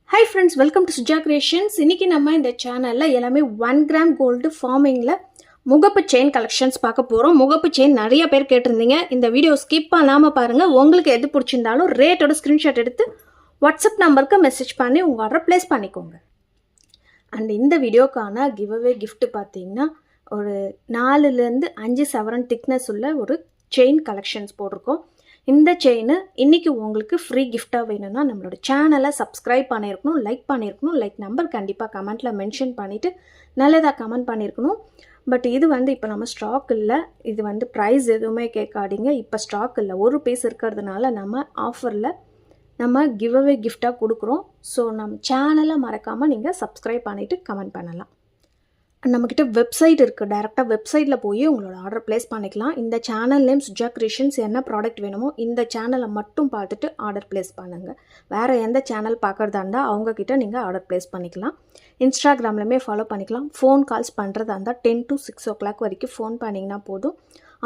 Hi friends, welcome to Suja Creations. இன்னைக்கு நம்ம இந்த சேனல்ல எல்லாமே 1 கிராம் கோல்டு ஃபார்மிங்ல முகப்பு செயின் கலெக்ஷன்ஸ் பார்க்க போறோம். முகப்பு செயின் நிறைய பேர் கேட்டிருந்தீங்க. இந்த வீடியோ ஸ்கிப் பண்ணாம பாருங்க. உங்களுக்கு எது பிடிச்சிருந்தாலும் ரேட்டோட ஸ்கிரீன்ஷாட் எடுத்து வாட்ஸ்அப் நம்பருக்கு மெசேஜ் பண்ணி உங்க ஆர்டர் பிளேஸ் பண்ணிக்கோங்க. அண்ட் இந்த வீடியோக்கான கிவ்அவே gift பார்த்தீங்கன்னா ஒரு 4லேருந்து 5 சவரன் திக்னஸ் உள்ள ஒரு செயின் கலெக்ஷன்ஸ் போட்டிருக்கோம். இந்த செயின் இன்னைக்கு உங்களுக்கு ஃப்ரீ கிஃப்டாக வேணும்னா நம்மளோட சேனலை சப்ஸ்கிரைப் பண்ணியிருக்கணும், லைக் பண்ணியிருக்கணும். லைக் நம்பர் கண்டிப்பாக கமெண்ட்டில் மென்ஷன் பண்ணிவிட்டு நல்லதாக கமெண்ட் பண்ணியிருக்கணும். பட் இது இப்போ நம்ம ஸ்டாக் இல்லை. இது ப்ரைஸ் எதுவுமே கேட்காதீங்க. இப்போ ஸ்டாக் இல்லை, ஒரு பீஸ் இருக்கிறதுனால நம்ம ஆஃபரில் நம்ம கிவ்அவே கிஃப்டாக கொடுக்குறோம். ஸோ நம்ம சேனலை மறக்காமல் நீங்கள் சப்ஸ்கிரைப் பண்ணிவிட்டு கமெண்ட் பண்ணலாம். நம்மக்கிட்ட வெப்சைட் இருக்குது. டேரெக்டாக வெப்சைட்டில் போய் உங்களோட ஆர்டர் ப்ளேஸ் பண்ணிக்கலாம். இந்த சேனல் நேம் சுஜா கிரியேஷன்ஸ். என்ன ப்ராடக்ட் வேணுமோ இந்த சேனலை மட்டும் பார்த்துட்டு ஆர்டர் ப்ளேஸ் பண்ணுங்கள். வேறு எந்த சேனல் பார்க்குறதா இருந்தால் அவங்கக்கிட்ட நீங்கள் ஆர்டர் ப்ளேஸ் பண்ணிக்கலாம். இன்ஸ்டாகிராம்லையுமே ஃபாலோ பண்ணிக்கலாம். ஃபோன் கால்ஸ் பண்ணுறதா இருந்தால் 10 to 6 o'clock வரைக்கும் ஃபோன் பண்ணிங்கன்னா போதும்.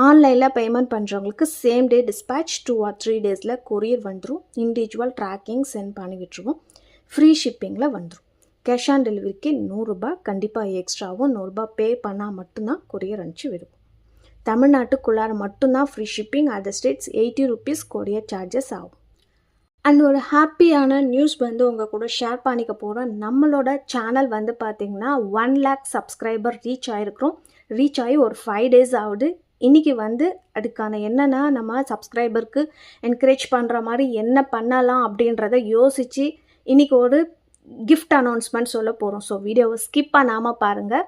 ஆன்லைனில் பேமெண்ட் பண்ணுறவங்களுக்கு same day dispatch 2 or 3 days courier வந்துடும். இண்டிவிஜுவல் ட்ராக்கிங் சென்ட் பண்ணி விட்டுருவோம். ஃப்ரீ ஷிப்பிங்கில் வந்துடும். கேஷ் ஆன் டெலிவரிக்கு 100 ரூபாய் கண்டிப்பாக எக்ஸ்ட்ராவும் 100 ரூபாய் பே பண்ணால் மட்டும்தான் கொரியர் அனுப்பிச்சி விடும். தமிழ்நாட்டுக்குள்ளார மட்டும்தான் free shipping. Other states 80 rupees courier charges ஆகும். அண்ட் ஒரு ஹாப்பியான நியூஸ் உங்கள் கூட ஷேர் பண்ணிக்க போகிறோம். நம்மளோட சேனல் பார்த்திங்கன்னா 1 lakh சப்ஸ்கிரைபர் ரீச் ஆகிருக்கிறோம். ரீச் ஆகி ஒரு 5 days ஆகுது. இன்றைக்கி அதுக்கான என்னென்னா நம்ம சப்ஸ்கிரைபருக்கு என்கரேஜ் பண்ணுற மாதிரி என்ன பண்ணலாம் அப்படின்றத யோசித்து இன்றைக்கி ஒரு கிஃப்ட் அனௌன்ஸ்மெண்ட் சொல்ல போகிறோம். ஸோ வீடியோவை ஸ்கிப் பண்ணாமல் பாருங்கள்.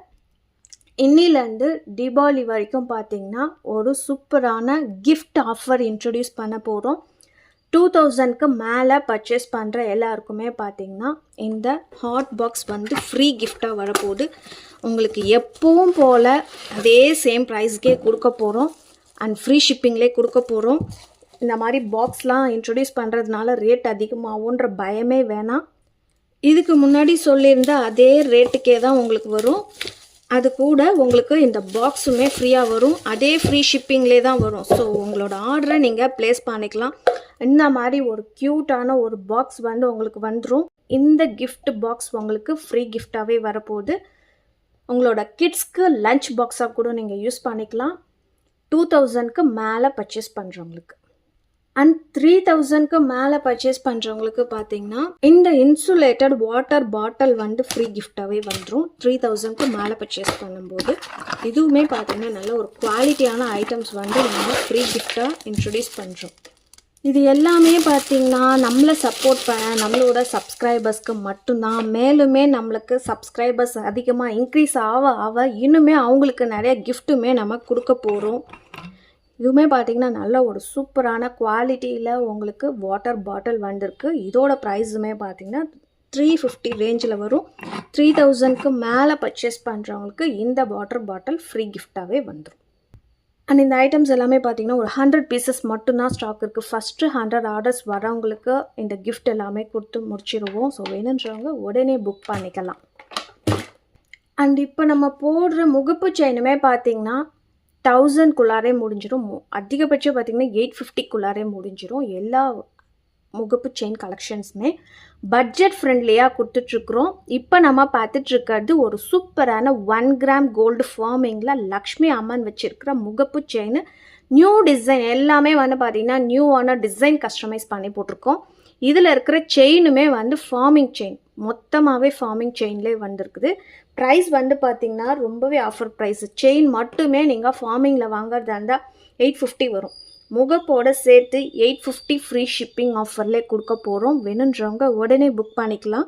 இன்னிலேருந்து தீபாவளி வரைக்கும் பார்த்திங்கன்னா ஒரு சூப்பரான கிஃப்ட் ஆஃபர் இன்ட்ரடியூஸ் பண்ண போகிறோம். 2000க்கு மேலே பர்ச்சேஸ் பண்ணுற எல்லாருக்குமே பார்த்திங்கன்னா இந்த ஹாட் பாக்ஸ் ஃப்ரீ கிஃப்டாக வரப்போகுது. உங்களுக்கு எப்பவும் போல் அதே சேம் ப்ரைஸ்க்கே கொடுக்க போகிறோம். அண்ட் ஃப்ரீ ஷிப்பிங்லேயே கொடுக்க போகிறோம். இந்த மாதிரி பாக்ஸ்லாம் இன்ட்ரடியூஸ் பண்ணுறதுனால ரேட் அதிகமாகுன்ற பயமே வேணாம். இதுக்கு முன்னாடி சொல்லியிருந்த அதே ரேட்டுக்கே தான் உங்களுக்கு வரும். அது கூட உங்களுக்கு இந்த பாக்ஸுமே ஃப்ரீயாக வரும். அதே ஃப்ரீ ஷிப்பிங்லேயே தான் வரும். ஸோ உங்களோட ஆர்டரை நீங்கள் ப்ளேஸ் பண்ணிக்கலாம். இந்த மாதிரி ஒரு க்யூட்டான ஒரு பாக்ஸ் உங்களுக்கு வந்துடும். இந்த கிஃப்ட் பாக்ஸ் உங்களுக்கு ஃப்ரீ கிஃப்டாகவே வரப்போகுது. உங்களோட கிட்ஸ்க்கு லஞ்ச் பாக்ஸாக கூட நீங்கள் யூஸ் பண்ணிக்கலாம். 2000க்கு மேலே பர்ச்சேஸ் பண்ணுறவங்களுக்கு. அண்ட் 3000க்கு மேலே பர்ச்சேஸ் பண்ணுறவங்களுக்கு பார்த்தீங்கன்னா இந்த இன்சுலேட்டட் வாட்டர் பாட்டில் ஃப்ரீ கிஃப்டாகவே வந்துடும். 3000க்கு மேலே பர்ச்சேஸ் பண்ணும்போது இதுவுமே பார்த்தீங்கன்னா நல்ல ஒரு குவாலிட்டியான ஐட்டம்ஸ் நம்ம ஃப்ரீ கிஃப்டாக இன்ட்ரடியூஸ் பண்ணுறோம். இது எல்லாமே பார்த்தீங்கன்னா நம்மளை சப்போர்ட் பண்ண நம்மளோட சப்ஸ்கிரைபர்ஸ்க்கு மட்டும்தான். மேலுமே நம்மளுக்கு சப்ஸ்கிரைபர்ஸ் அதிகமாக இன்க்ரீஸ் ஆக இன்னுமே அவங்களுக்கு நிறைய கிஃப்ட்டுமே நம்ம கொடுக்க போகிறோம். இதுவுமே பார்த்திங்கன்னா நல்ல ஒரு சூப்பரான குவாலிட்டியில் உங்களுக்கு வாட்டர் பாட்டில் வந்திருக்கு. இதோட ப்ரைஸுமே பார்த்திங்கன்னா 350 ரேஞ்சில் வரும். 3000க்கு மேலே பர்ச்சேஸ் பண்ணுறவங்களுக்கு இந்த வாட்டர் பாட்டில் ஃப்ரீ கிஃப்டாகவே வந்துடும். அண்ட் இந்த ஐட்டம்ஸ் எல்லாமே பார்த்திங்கன்னா ஒரு 100 pieces மட்டும்தான் ஸ்டாக் இருக்குது. ஃபஸ்ட்டு 100 ஆர்டர்ஸ் வரவங்களுக்கு இந்த கிஃப்ட் எல்லாமே கொடுத்து முடிச்சிடுவோம். ஸோ வேணுன்றவங்க உடனே புக் பண்ணிக்கலாம். அண்ட் இப்போ நம்ம போடுற முகப்பு செயினுமே பார்த்திங்கன்னா 1000க்குள்ளாரே முடிஞ்சிடும். அதிகபட்சம் பார்த்திங்கன்னா 850க்குள்ளாரே முடிஞ்சிடும். எல்லா முகப்பு செயின் கலெக்ஷன்ஸுமே பட்ஜெட் ஃப்ரெண்ட்லியாக கொடுத்துட்ருக்குறோம். இப்போ நம்ம பார்த்துட்ருக்கிறது ஒரு சூப்பரான 1 கிராம் கோல்டு ஃபார்மிங்கில் லக்ஷ்மி அம்மன் வச்சுருக்கிற முகப்பு செயின். நியூ டிசைன் எல்லாமே பார்த்திங்கன்னா நியூவான டிசைன் கஸ்டமைஸ் பண்ணி போட்டிருக்கோம். இதில் இருக்கிற செயினுமே ஃபார்மிங் செயின், மொத்தமாகவே ஃபார்மிங் செயின்லேயே வந்திருக்குது. ப்ரைஸ் பார்த்திங்கன்னா ரொம்பவே ஆஃபர் ப்ரைஸ். செயின் மட்டுமே நீங்கள் ஃபார்மிங்கில் வாங்குறதா இருந்தால் 850 வரும். முகப்போட சேர்த்து 850 ஃப்ரீ ஷிப்பிங் ஆஃபர்லேயே கொடுக்க போகிறோம். வேணுன்றவங்க உடனே புக் பண்ணிக்கலாம்.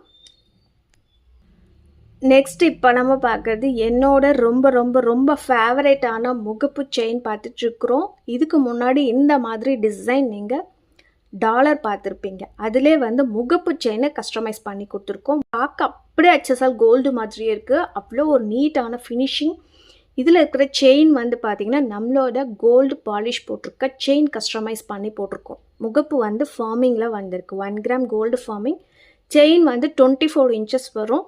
நெக்ஸ்ட் இப்போ நம்ம பார்க்குறது என்னோட ரொம்ப ரொம்ப ரொம்ப ஃபேவரேட்டான முகப்பு செயின் பார்த்துட்ருக்குறோம். இதுக்கு முன்னாடி இந்த மாதிரி டிசைன் நீங்கள் டாலர் பார்த்துருப்பீங்க. அதிலே முகப்பு செயினை கஸ்டமைஸ் பண்ணி கொடுத்துருக்கோம். பார்க்க அப்படியே HSL கோல்டு மாதிரியே இருக்குது. அவ்வளோ ஒரு நீட்டான ஃபினிஷிங். இதில் இருக்கிற செயின் பார்த்திங்கன்னா நம்மளோட கோல்டு பாலிஷ் போட்டிருக்க செயின் கஸ்டமைஸ் பண்ணி போட்டிருக்கோம். முகப்பு ஃபார்மிங்கில் வந்திருக்கு. 1 gram gold forming. Chain 24 inches வரும்.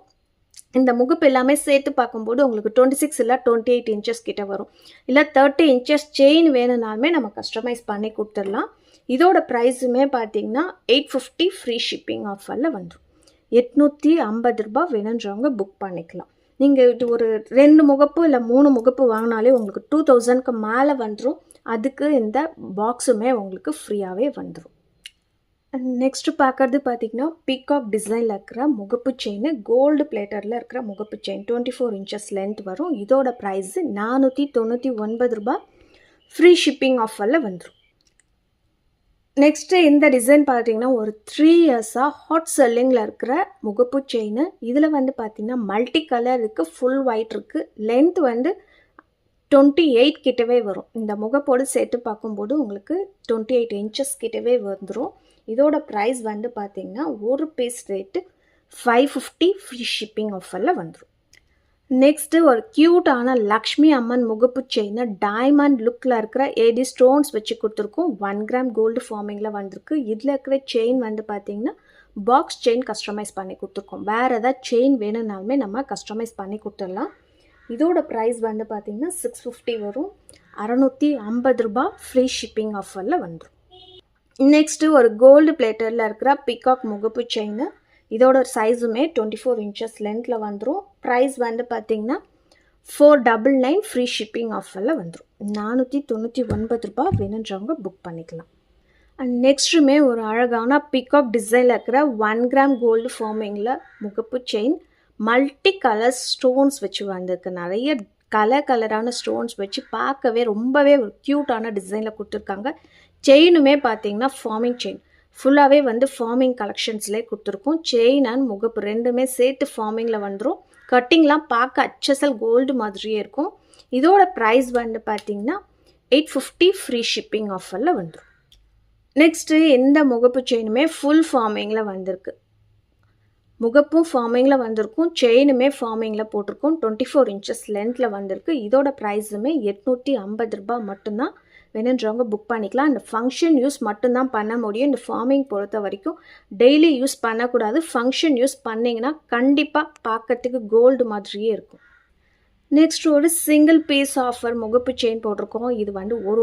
இந்த முகப்பு எல்லாமே சேர்த்து பார்க்கும்போது உங்களுக்கு 26 இல்லை 28 inches கிட்ட வரும். இல்லை 30 inches செயின் வேணும்னாலுமே நம்ம கஸ்டமைஸ் பண்ணி கொடுத்துடலாம். இதோட ப்ரைஸுமே பார்த்திங்கன்னா 850 ஃப்ரீ ஷிப்பிங் ஆஃபரில் வந்துடும். 850 ரூபாய் வேணுன்றவங்க புக் பண்ணிக்கலாம். நீங்கள் இது ஒரு 2 முகப்பு இல்லை 3 முகப்பு வாங்கினாலே உங்களுக்கு 2000க்கு மேலே வந்துடும். அதுக்கு இந்த பாக்ஸுமே உங்களுக்கு ஃப்ரீயாகவே வந்துடும். நெக்ஸ்ட்டு பார்க்குறது பார்த்திங்கன்னா பீகாக் டிசைனில் இருக்கிற முகப்பு செயின், கோல்டு பிளேட்டரில் இருக்கிற முகப்பு செயின் 24 இன்ச்சஸ் லென்த் வரும். இதோட ப்ரைஸு 499 ரூபாய், ஃப்ரீ ஷிப்பிங் ஆஃபரில் வந்துடும். நெக்ஸ்ட்டு இந்த டிசைன் பார்த்திங்கன்னா ஒரு 3 இயர்ஸாக ஹாட் செல்லிங்கில் இருக்கிற முகப்பு செயின். இதில் பார்த்திங்கன்னா மல்டி கலர் இருக்குது, ஃபுல் ஒயிட் இருக்குது, லென்த் 28 கிட்டவே வரும். இந்த முகப்போடு சேர்த்து பார்க்கும்போது உங்களுக்கு 28 இன்ச்சஸ் கிட்டவே வந்துடும். இதோட ப்ரைஸ் பார்த்திங்கன்னா ஒரு பீஸ் ரேட்டு 550, ஃப்ரீ ஷிப்பிங் ஆஃபரில் வந்துடும். நெக்ஸ்ட்டு ஒரு க்யூட்டான லக்ஷ்மி அம்மன் முகப்பு செயின், டைமண்ட் லுக்கில் இருக்கிற ஏடி ஸ்டோன்ஸ் வச்சு கொடுத்துருக்கோம். 1 கிராம் கோல்டு ஃபார்மிங்கில் வந்திருக்கு. இதில் இருக்கிற செயின் பார்த்திங்கன்னா பாக்ஸ் செயின் கஸ்டமைஸ் பண்ணி கொடுத்துருக்கோம். வேறு ஏதாவது செயின் வேணும்னாலுமே நம்ம கஸ்டமைஸ் பண்ணி கொடுத்துடலாம். இதோட ப்ரைஸ் பார்த்திங்கன்னா 650 வரும், 650 ரூபாய், ஃப்ரீ ஷிப்பிங் ஆஃபரில் வந்துடும். நெக்ஸ்ட்டு ஒரு கோல்டு பிளேட்டரில் இருக்கிற பீகாக் முகப்பு செயின். இதோட சைஸுமே 24 இன்ச்சஸ் லென்த்தில் வந்துடும். ப்ரைஸ் பார்த்திங்கன்னா 499, ஃப்ரீ ஷிப்பிங் ஆஃபரில் வந்துடும். 499 ரூபாய் வேணுன்றவங்க புக் பண்ணிக்கலாம். அண்ட் நெக்ஸ்ட்டுமே ஒரு அழகான பீகாக் டிசைனில் இருக்கிற 1 கிராம் கோல்டு ஃபார்மிங்கில் முகப்பு செயின், மல்டி கலர் ஸ்டோன்ஸ் வச்சு வந்திருக்கு. நிறைய கலரான ஸ்டோன்ஸ் வச்சு பார்க்கவே ரொம்பவே ஒரு க்யூட்டான டிசைனில் கொடுத்துருக்காங்க. செயினுமே பார்த்திங்கன்னா ஃபார்மிங் செயின், ஃபுல்லாகவே ஃபார்மிங் கலெக்ஷன்ஸ்லேயே கொடுத்துருக்கோம். செயின் அண்ட் முகப்பு ரெண்டுமே சேர்த்து ஃபார்மிங்கில் வந்துடும். கட்டிங்லாம் பார்க்க HSL கோல்டு மாதிரியே இருக்கும். இதோட ப்ரைஸ் பார்த்திங்கன்னா 850, ஃப்ரீ ஷிப்பிங் ஆஃபரில் வந்துடும். நெக்ஸ்ட்டு இந்த முகப்பு செயினுமே ஃபுல் ஃபார்மிங்கில் வந்திருக்கு. முகப்பும் ஃபார்மிங்கில் வந்திருக்கும், செயினுமே ஃபார்மிங்கில் போட்டிருக்கோம். 24 இன்ச்சஸ் லென்த்தில் வந்திருக்கு. இதோட ப்ரைஸுமே 850 ரூபாய் மட்டும்தான். வேணுன்றவங்க புக் பண்ணிக்கலாம். இந்த ஃபங்க்ஷன் யூஸ் மட்டும்தான் பண்ண முடியும். இந்த ஃபார்மிங் பொறுத்த வரைக்கும் டெய்லி யூஸ் பண்ணக்கூடாது. ஃபங்க்ஷன் யூஸ் பண்ணிங்கன்னா கண்டிப்பாக பார்க்கறதுக்கு கோல்டு மாதிரியே இருக்கும். நெக்ஸ்ட் ஒரு சிங்கிள் பீஸ் ஆஃபர் முகப்பு செயின் போட்டிருக்கோம். இது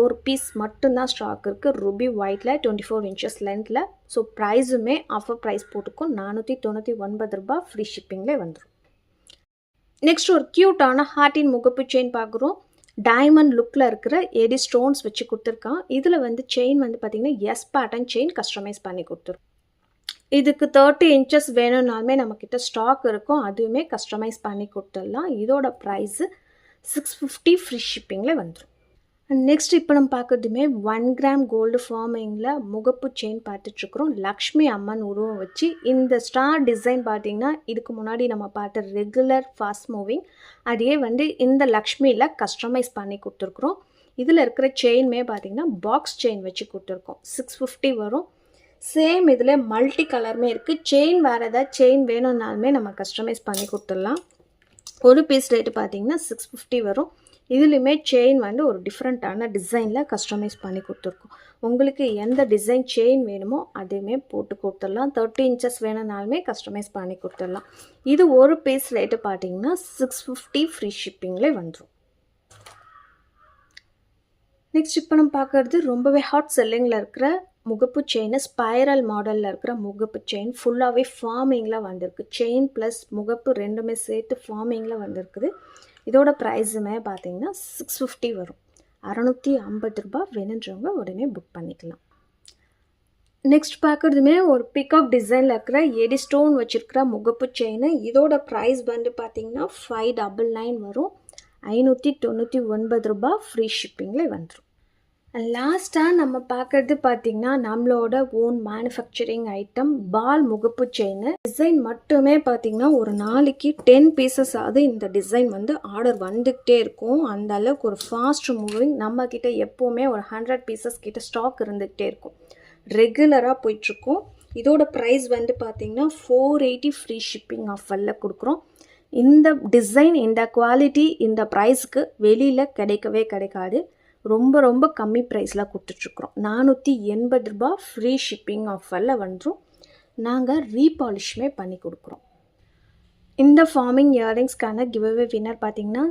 ஒரு பீஸ் மட்டும்தான் ஸ்டாக் இருக்குது. ரூபி ஒயிட்டில் 24 இன்ச்சஸ் லென்த்தில். ஸோ ப்ரைஸுமே ஆஃபர் ப்ரைஸ் போட்டிருக்கோம். 499 ரூபாய், ஃப்ரீ ஷிப்பிங்லே வந்துடும். நெக்ஸ்ட் ஒரு க்யூட்டான ஹார்ட்டின் முகப்பு செயின் பார்க்குறோம். டைமண்ட் லுக்கில் இருக்கிற ஏடி ஸ்டோன்ஸ் வச்சு கொடுத்துருக்கான். இதில் செயின் பார்த்திங்கன்னா எஸ் பேட்டர்ன் செயின் கஸ்டமைஸ் பண்ணி கொடுத்துருக்கோம். இதுக்கு 30 இன்ச்சஸ் வேணும்னாலுமே நம்மக்கிட்ட ஸ்டாக் இருக்கும். அதுவுமே கஸ்டமைஸ் பண்ணி கொடுத்துடலாம். இதோட ப்ரைஸு 650, ஃப்ரீ ஷிப்பிங்கில் வந்துடும். நெக்ஸ்ட் இப்போ நம்ம பார்க்குறதுமே 1 கிராம் கோல்டு ஃபார்மிங்கில் முகப்பு செயின் பார்த்துட்ருக்குறோம். லக்ஷ்மி அம்மன் உருவம் வச்சு இந்த ஸ்டார் டிசைன் பார்த்திங்கன்னா இதுக்கு முன்னாடி நம்ம பார்த்த ரெகுலர் ஃபாஸ்ட் மூவிங் அதையே இந்த லக்ஷ்மியில் கஸ்டமைஸ் பண்ணி கொடுத்துருக்குறோம். இதில் இருக்கிற செயின்மே பார்த்திங்கன்னா பாக்ஸ் செயின் வச்சு கொடுத்துருக்கோம். 650 வரும். சேம் இதில் மல்டி கலருமே இருக்குது. செயின் வேறு ஏதாவது செயின் வேணும்னாலுமே நம்ம கஸ்டமைஸ் பண்ணி கொடுத்துடலாம். ஒரு பீஸ் ரேட்டு பார்த்திங்கன்னா 650 வரும். இதுலேயுமே செயின் ஒரு டிஃப்ரெண்ட்டான டிசைனில் கஸ்டமைஸ் பண்ணி கொடுத்துருக்கோம். உங்களுக்கு எந்த டிசைன் செயின் வேணுமோ அதையுமே போட்டு கொடுத்துடலாம். 30 இன்ச்சஸ் வேணும்னாலுமே கஸ்டமைஸ் பண்ணி கொடுத்துடலாம். இது ஒரு பீஸ் ரேட்டு பார்த்திங்கன்னா 650, ஃப்ரீ ஷிப்பிங்லேயே வந்துடும். நெக்ஸ்ட் இப்போ நம்ம பார்க்குறது ரொம்பவே ஹாட் செல்லிங்கில் இருக்கிற முகப்பு செயின், ஸ்பைரல் மாடலில் இருக்கிற முகப்பு செயின் ஃபுல்லாகவே ஃபார்மிங்கில் வந்திருக்கு. செயின் ப்ளஸ் முகப்பு ரெண்டுமே சேர்த்து ஃபார்மிங்கில் வந்திருக்குது. இதோட ப்ரைஸுமே பார்த்திங்கன்னா 650 வரும். 650 ரூபாய் வேணுன்றவங்க உடனே புக் பண்ணிக்கலாம். நெக்ஸ்ட் பார்க்குறதுமே ஒரு பிகாக் டிசைனில் இருக்கிற ஏடி ஸ்டோன் வச்சுருக்கிற முகப்பு செயின். இதோட ப்ரைஸ் பார்த்திங்கன்னா 599 வரும். 599 ரூபாய், ஃப்ரீ ஷிப்பிங்கில் வந்துடும். லாஸ்ட்டாக நம்ம பார்க்குறது பார்த்திங்கன்னா நம்மளோட ஓன் மேனுஃபேக்சரிங் ஐட்டம் பால் முகப்பு செயின். டிசைன் மட்டுமே பார்த்திங்கன்னா ஒரு நாளைக்கு 10 பீசஸ் ஆகுது. இந்த டிசைன் ஆர்டர் வந்துக்கிட்டே இருக்கும். அந்த அளவுக்கு ஒரு ஃபாஸ்ட் மூவிங். நம்மக்கிட்ட எப்போவுமே ஒரு 100 பீசஸ் கிட்ட ஸ்டாக் இருந்துக்கிட்டே இருக்கும். ரெகுலராக போயிட்டுருக்கோம். இதோட ப்ரைஸ் பார்த்திங்கன்னா 480, ஃப்ரீ ஷிப்பிங் ஆஃபரில் கொடுக்குறோம். இந்த டிசைன், இந்த குவாலிட்டி, இந்த ப்ரைஸ்க்கு வெளியில் கிடைக்காது. ரொம்ப கம்மி ப்ரைஸில் கொடுத்துட்ருக்குறோம். 480 ரூபாய், ஃப்ரீ ஷிப்பிங் ஆஃபரில் வந்துடும். நாங்கள் ரீபாலிஷ்மே பண்ணி கொடுக்குறோம். இந்த ஃபார்மிங் இயரிங்ஸ்க்கான கிவ்அவே வின்னர் பார்த்திங்கன்னா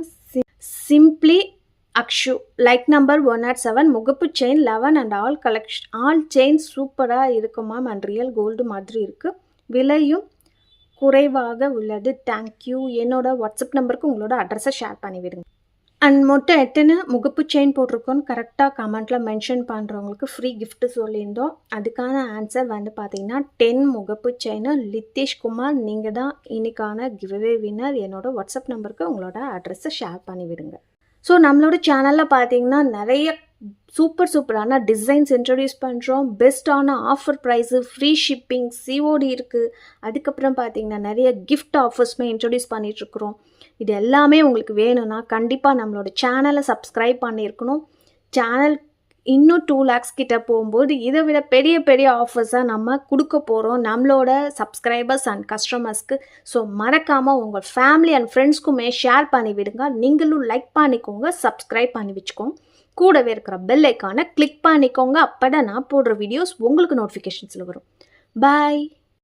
சிம்ப்ளி அக்ஷு லைக் நம்பர் 107 முகப்பு செயின் 11 அண்ட் ஆல் செயின் சூப்பராக இருக்கும் மேம். அண்ட் ரியல் கோல்டு மாதிரி இருக்குது. விலையும் குறைவாக உள்ளது. தேங்க்யூ. என்னோட வாட்ஸ்அப் நம்பருக்கு உங்களோட அட்ரஸை ஷேர் பண்ணி விடுங்க. அண்ட் மொத்தம் எத்தனை முகப்பு செயின் போட்டிருக்கோன்னு கரெக்டாக கமெண்ட்டில் மென்ஷன் பண்ணுறவங்களுக்கு ஃப்ரீ gift சொல்லியிருந்தோம். அதுக்கான ஆன்சர் வந்து பார்த்தீங்கன்னா 10 முகப்பு செயின். லித்தேஷ் குமார், நீங்கள் தான் இன்னைக்கான கிவ்அவே வின்னர். என்னோட வாட்ஸ்அப் நம்பருக்கு உங்களோட அட்ரஸை ஷேர் பண்ணி விடுங்க. ஸோ நம்மளோட சேனலில் பார்த்தீங்கன்னா நிறைய சூப்பரான டிசைன்ஸ் இன்ட்ரடியூஸ் பண்ணுறோம். பெஸ்ட்டான offer price, free shipping, COD இருக்குது. அதுக்கப்புறம் பார்த்தீங்கன்னா நிறைய கிஃப்ட் ஆஃபர்ஸுமே இன்ட்ரடியூஸ் பண்ணிகிட்ருக்குறோம். இது எல்லாமே உங்களுக்கு வேணும்னா கண்டிப்பாக நம்மளோட சேனலை சப்ஸ்கிரைப் பண்ணியிருக்கணும். சேனல் இன்னும் 2 lakhs கிட்ட போகும்போது இதை விட பெரிய ஆஃபர்ஸாக நம்ம கொடுக்க போகிறோம் நம்மளோட சப்ஸ்கிரைபர்ஸ் அண்ட் கஸ்டமர்ஸ்க்கு. ஸோ மறக்காமல் உங்கள் ஃபேமிலி அண்ட் ஃப்ரெண்ட்ஸ்க்குமே ஷேர் பண்ணி விடுங்க. நீங்களும் லைக் பண்ணிக்கோங்க, சப்ஸ்கிரைப் பண்ணி வச்சுக்கோங்க. கூடவே இருக்கிற பெல் ஐக்கானை கிளிக் பண்ணிக்கோங்க. அப்போ தான் நான் போடுற வீடியோஸ் உங்களுக்கு நோட்டிஃபிகேஷன்ஸில் வரும். பாய்.